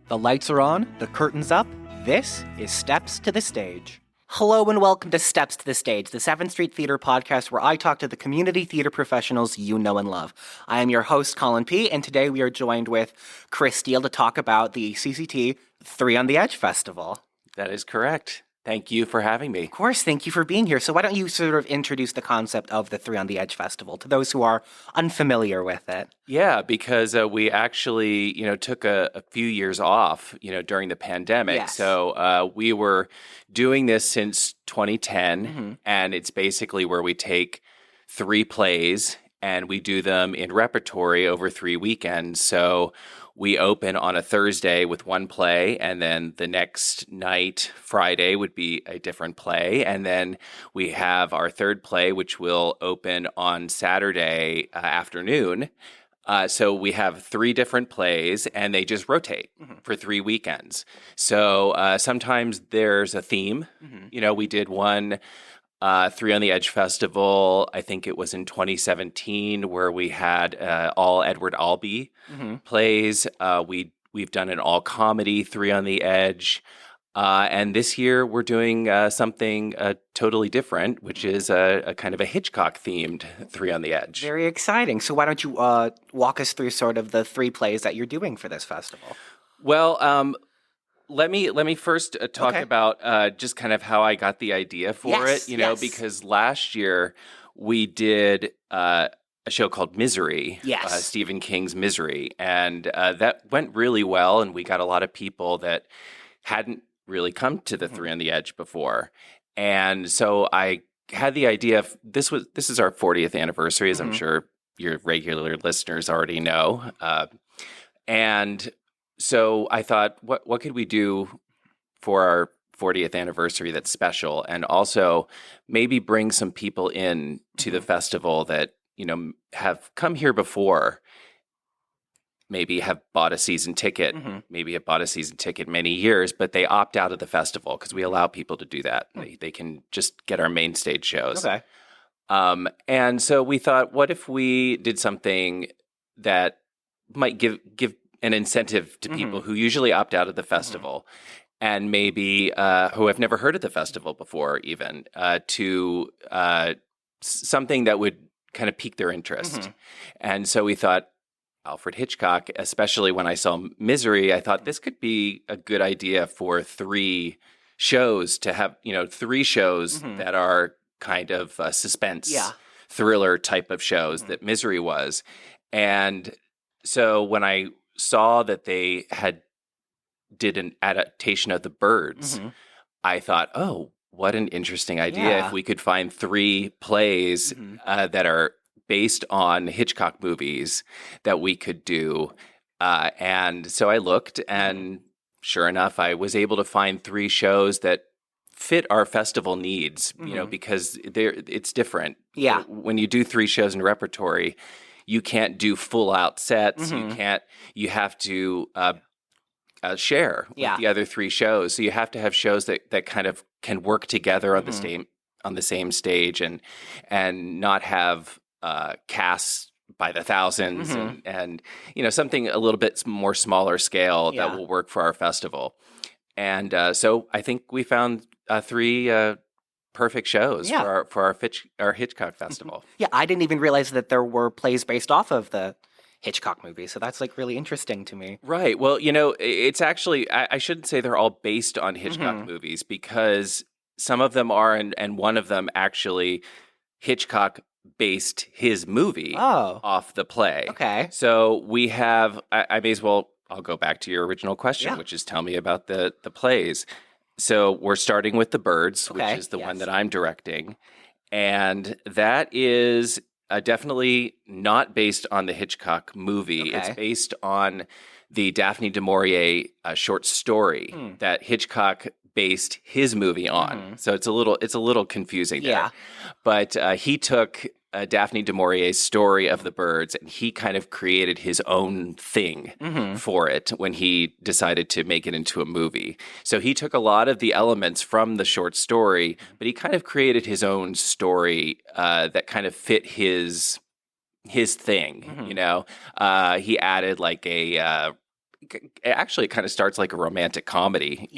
The lights are on, the curtain's up. This is Steps to the Stage. Hello and welcome to Steps to the Stage, the 7th Street Theater podcast where I talk to the community theater professionals you know and love. I am your host, Colin P, and today we are joined with Chris Diehl to talk about the CCT 3 on the Edge Festival. That is correct. Thank you for having me. Of course, thank you for being here. So why don't you sort of introduce the concept of the 3 on the Edge Festival to those who are unfamiliar with it? Yeah, because we actually, took a few years off, during the pandemic. Yes. So we were doing this since 2010, and it's basically where we take 3 plays and we do them in repertory over 3 weekends. So we open on a Thursday with 1 play, and then the next night, Friday, would be a different play. And then we have our 3rd play, which will open on Saturday afternoon. So we have 3 different plays, and they just rotate for 3 weekends. So sometimes there's a theme. We did one 3 on the Edge Festival, I think it was in 2017, where we had all Edward Albee plays. We've done an all-comedy 3 on the Edge. And this year we're doing something totally different, which is a kind of a Hitchcock-themed 3 on the Edge. Very exciting. So why don't you walk us through sort of the 3 plays that you're doing for this festival? Well, let me first talk about just kind of how I got the idea for it, because last year we did a show called Misery, Stephen King's Misery, and that went really well, and we got a lot of people that hadn't really come to the 3 on the Edge before. And so I had the idea of this is our 40th anniversary, as I'm sure your regular listeners already know. And so I thought, what could we do for our 40th anniversary that's special, and also maybe bring some people in to the festival that, have come here before, maybe have bought a season ticket, maybe have bought a season ticket many years, but they opt out of the festival because we allow people to do that. They can just get our main stage shows. Okay. And so we thought, what if we did something that might give an incentive to people who usually opt out of the festival and maybe who have never heard of the festival before even, to something that would kind of pique their interest. And so we thought, Alfred Hitchcock, especially when I saw Misery, I thought this could be a good idea for 3 shows to have, 3 shows that are kind of suspense, thriller type of shows that Misery was. And so when I saw that they did an adaptation of The Birds, I thought, oh, what an interesting idea if we could find 3 plays that are based on Hitchcock movies that we could do. And so I looked, and sure enough, I was able to find 3 shows that fit our festival needs, because it's different. Yeah. When you do 3 shows in repertory, you can't do full out sets. You have to share with the other 3 shows. So you have to have shows that kind of can work together on the same stage and not have casts by the thousands and something a little bit more smaller scale that will work for our festival. And so I think we found 3 perfect shows for our Hitchcock Festival. Yeah, I didn't even realize that there were plays based off of the Hitchcock movies, so that's really interesting to me. Right. Well, it's actually, I shouldn't say they're all based on Hitchcock movies, because some of them are, and one of them actually, Hitchcock based his movie off the play. Okay. So we have, I may as well, I'll go back to your original question, which is tell me about the plays. So we're starting with The Birds, which is the one that I'm directing. And that is definitely not based on the Hitchcock movie. It's based on the Daphne du Maurier short story that Hitchcock based his movie on. So it's a little confusing there. But he took Daphne du Maurier's story of the birds, and he kind of created his own thing for it when he decided to make it into a movie. So he took a lot of the elements from the short story, but he kind of created his own story that kind of fit his thing, you know? He added like a actually it kind of starts like a romantic comedy,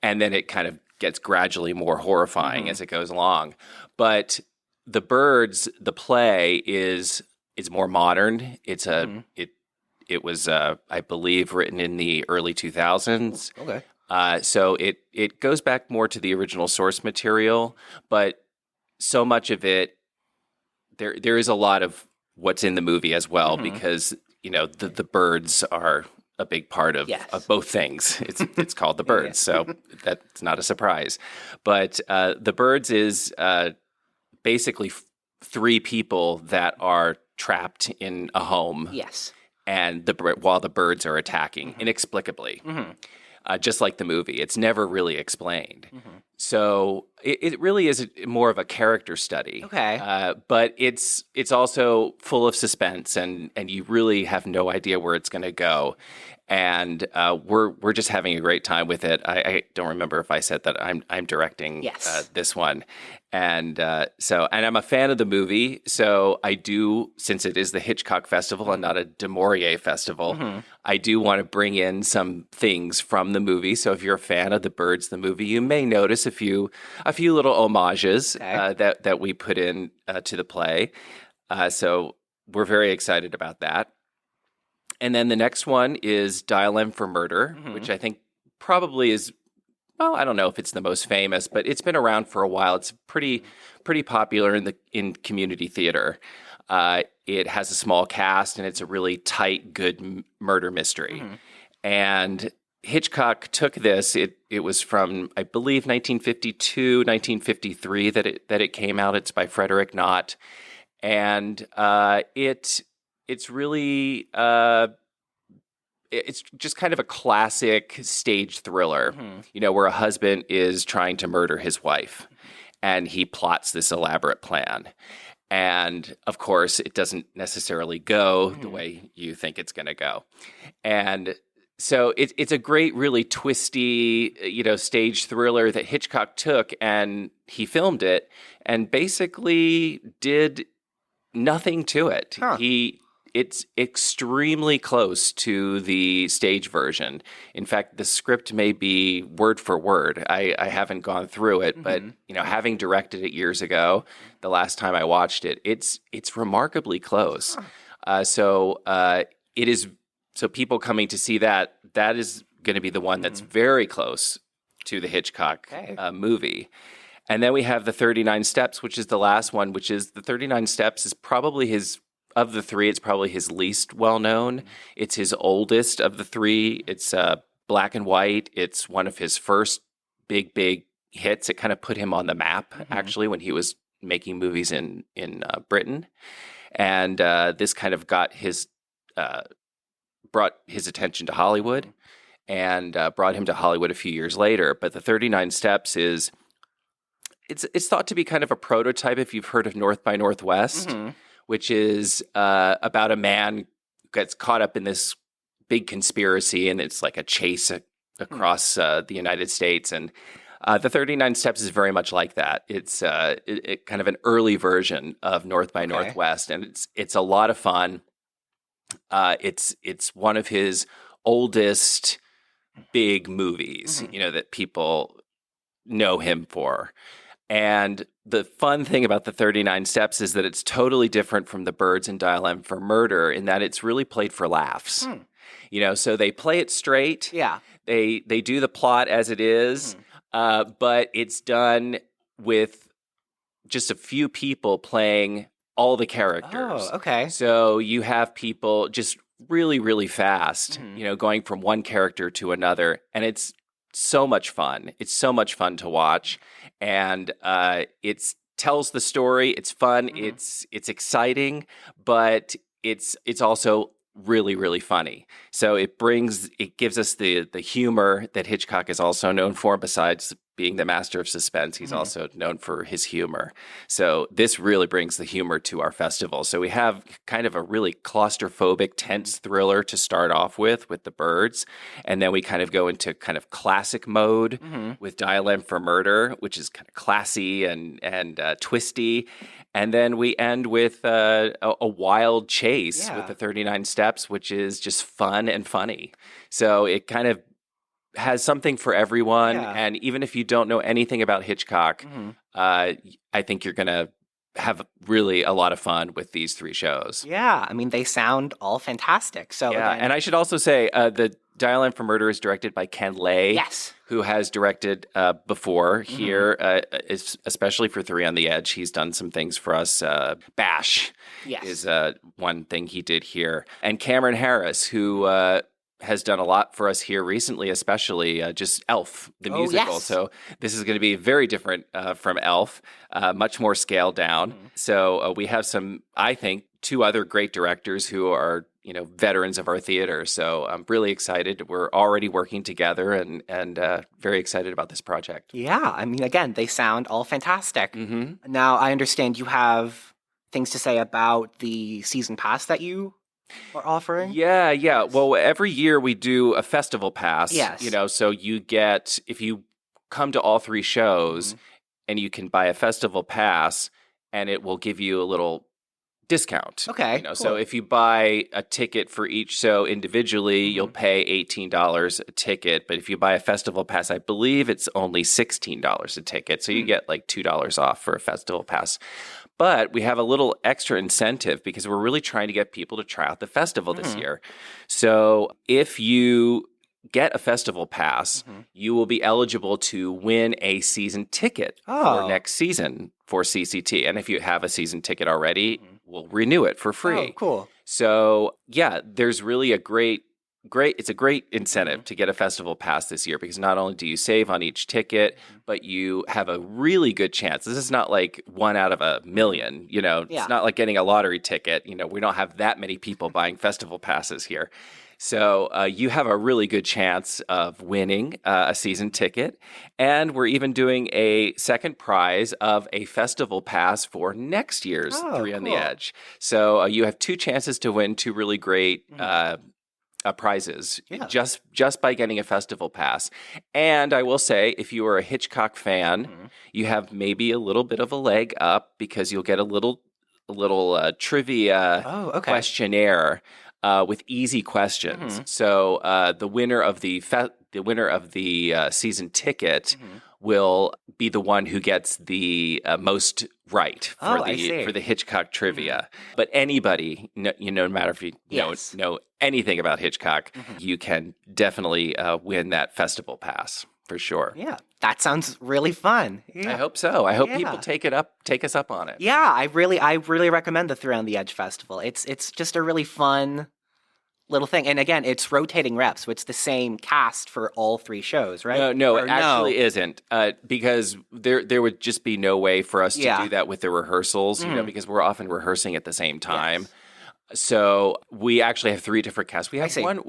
and then it kind of gets gradually more horrifying as it goes along. But The Birds, the play is more modern. It's it was I believe written in the early 2000s. Okay. So it goes back more to the original source material, but so much of it there is a lot of what's in the movie as well, because the birds are a big part of both things. It's called The Birds, so that's not a surprise. But The Birds is basically three people that are trapped in a home. Yes. And while the birds are attacking inexplicably, just like the movie, it's never really explained. So it really is more of a character study. Okay. But it's also full of suspense, and you really have no idea where it's going to go. And we're just having a great time with it. I don't remember if I said that I'm directing this one, and I'm a fan of the movie. So I do, since it is the Hitchcock Festival and not a Du Maurier Festival, I do want to bring in some things from the movie. So if you're a fan of The Birds, the movie, you may notice a few little homages that we put in to the play. So we're very excited about that. And then the next one is Dial M for Murder, which I think probably is, well, I don't know if it's the most famous, but it's been around for a while. It's pretty popular in community theater. It has a small cast, and it's a really tight, good murder mystery. And Hitchcock took this. It was from, I believe, 1952, 1953 that it came out. It's by Frederick Knott, and it's really it's just kind of a classic stage thriller, where a husband is trying to murder his wife, and he plots this elaborate plan. And of course, it doesn't necessarily go the way you think it's going to go. And so it's a great, really twisty, stage thriller that Hitchcock took, and he filmed it and basically did nothing to it. It's extremely close to the stage version. In fact, the script may be word for word. I haven't gone through it, but having directed it years ago, the last time I watched it, it's remarkably close. So it is. So people coming to see that is going to be the one that's very close to the Hitchcock movie. And then we have the 39 Steps, which is the last one. Which is the 39 Steps is probably his. Of the three, it's probably his least well-known. It's his oldest of the three. It's black and white. It's one of his first big hits. It kind of put him on the map, actually, when he was making movies in Britain. And this kind of brought his attention to Hollywood, and brought him to Hollywood a few years later. But the 39 Steps is, it's thought to be kind of a prototype, if you've heard of North by Northwest, which is about a man who gets caught up in this big conspiracy, and it's like a chase across the United States. And the 39 Steps is very much like that. It's kind of an early version of North by Northwest, and it's a lot of fun. It's one of his oldest big movies, that people know him for. And the fun thing about the 39 Steps is that it's totally different from The Birds and Dial M for Murder, in that it's really played for laughs. So they play it straight. Yeah. They do the plot as it is, but it's done with just a few people playing all the characters. Oh, okay. So you have people just really, really fast, going from one character to another, and it's so much fun. It's so much fun to watch, and it tells the story. It's fun. It's exciting, but it's also really, really funny. So it gives us the humor that Hitchcock is also known for. Besides being the master of suspense, he's also known for his humor. So this really brings the humor to our festival. So we have kind of a really claustrophobic, tense thriller to start off with The Birds. And then we kind of go into kind of classic mode with Dial M for Murder, which is kind of classy and twisty. And then we end with a wild chase Yeah. with the 39 Steps, which is just fun and funny. So it kind of has something for everyone. Yeah. And even if you don't know anything about Hitchcock, I think you're going to have really a lot of fun with these 3 shows. Yeah, I mean, they sound all fantastic. So Yeah, again, and I should also say the Dial M for Murder is directed by Ken Lay. yes. Who has directed before here, especially for 3 on the Edge. He's done some things for us. Bash Yes. is one thing he did here. And Cameron Harris, who has done a lot for us here recently, especially just Elf, the musical. Yes. So this is going to be very different from Elf, much more scaled down. So we have I think, 2 other great directors who are veterans of our theater. So I'm really excited. We're already working together and very excited about this project. Yeah, I mean, again, they sound all fantastic. Now, I understand you have things to say about the season pass that you are offering. Yeah. Well, every year we do a festival pass. Yes. So you get, if you come to all 3 shows and you can buy a festival pass, and it will give you a little discount. Okay, cool. So if you buy a ticket for each show individually, you'll pay $18 a ticket. But if you buy a festival pass, I believe it's only $16 a ticket. So you get like $2 off for a festival pass. But we have a little extra incentive because we're really trying to get people to try out the festival this year. So if you get a festival pass, you will be eligible to win a season ticket for next season for CCT. And if you have a season ticket already, we'll renew it for free. Oh, cool. So yeah, there's really it's a great incentive to get a festival pass this year because not only do you save on each ticket, but you have a really good chance. This is not like 1 out of a million, It's not like getting a lottery ticket. We don't have that many people buying festival passes here. So you have a really good chance of winning a season ticket. And we're even doing a second prize of a festival pass for next year's 3 on the Edge. So you have 2 chances to win 2 really great prizes just by getting a festival pass. And I will say, if you are a Hitchcock fan, you have maybe a little bit of a leg up because you'll get a little trivia questionnaire with easy questions. So the winner of the season ticket will be the one who gets the most right for the Hitchcock trivia. But anybody, no matter if you know anything about Hitchcock, you can definitely win that festival pass for sure. Yeah, that sounds really fun. Yeah. I hope so. I hope people take us up on it. Yeah, I really recommend the 3 on the Edge Festival. It's just a really fun little thing. And again, it's rotating reps, so it's the same cast for all 3 shows, right? No, it actually isn't, because there would just be no way for us to do that with the rehearsals, because we're often rehearsing at the same time. Yes. So we actually have 3 different casts. We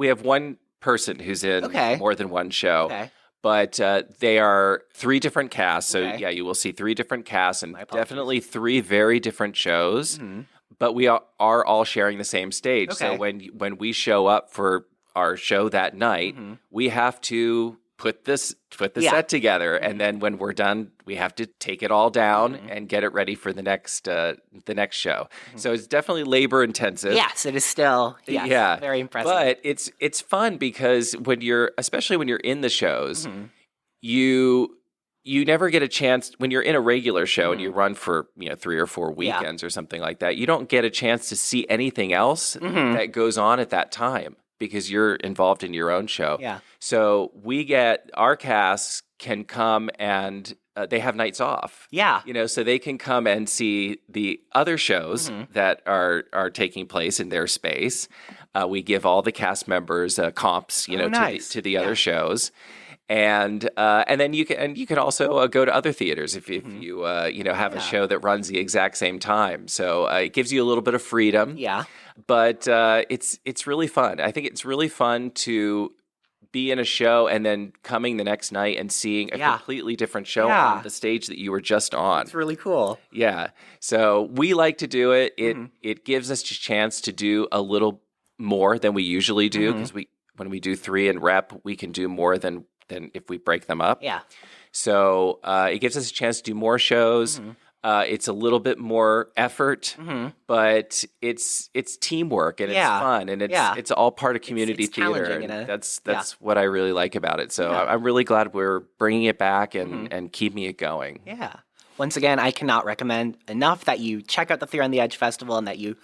have one person who's in more than one show. Okay. But they are 3 different casts. So yeah, you will see 3 different casts and definitely 3 very different shows. But we are all sharing the same stage. Okay. So when we show up for our show that night, we have to put the set together, and then when we're done, we have to take it all down and get it ready for the next show. So it's definitely labor intensive. Yes, it is still. Yes, very impressive. But it's fun because especially when you're in the shows, you never get a chance when you're in a regular show and you run for 3 or 4 weekends or something like that. You don't get a chance to see anything else that goes on at that time because you're involved in your own show. Yeah. So our casts can come and they have nights off. Yeah. So they can come and see the other shows that are taking place in their space. We give all the cast members comps, to the other shows. And then you can also go to other theaters if you have a show that runs the exact same time. So it gives you a little bit of freedom. Yeah. But it's really fun. I think it's really fun to be in a show and then coming the next night and seeing a completely different show on the stage that you were just on. It's really cool. Yeah. So we like to do it. It gives us a chance to do a little more than we usually do because when we do 3 in rep, we can do more than if we break them up. Yeah. So it gives us a chance to do more shows. It's a little bit more effort, but it's teamwork and it's fun and it's all part of community theater. And that's what I really like about it. So I'm really glad we're bringing it back and keeping it going. Yeah. Once again, I cannot recommend enough that you check out the Theater on the Edge Festival and that you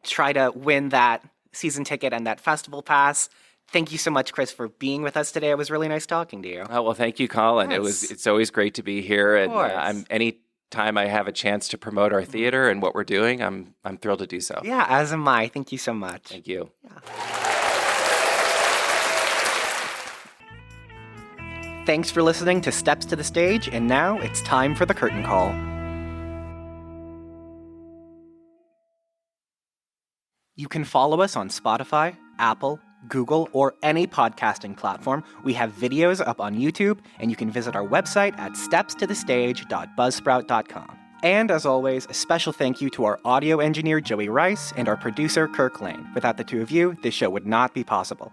try to win that season ticket and that festival pass. Thank you so much, Chris, for being with us today. It was really nice talking to you. Oh, well, thank you, Colin. Yes. It's always great to be here. And anytime I have a chance to promote our theater and what we're doing, I'm thrilled to do so. Yeah, as am I. Thank you so much. Thank you. Yeah. Thanks for listening to Steps to the Stage, and now it's time for the curtain call. You can follow us on Spotify, Apple, Google, or any podcasting platform. We have videos up on YouTube, and you can visit our website at stepstothestage.buzzsprout.com. And as always, a special thank you to our audio engineer, Joey Rice, and our producer, Kirk Lane. Without the two of you, this show would not be possible.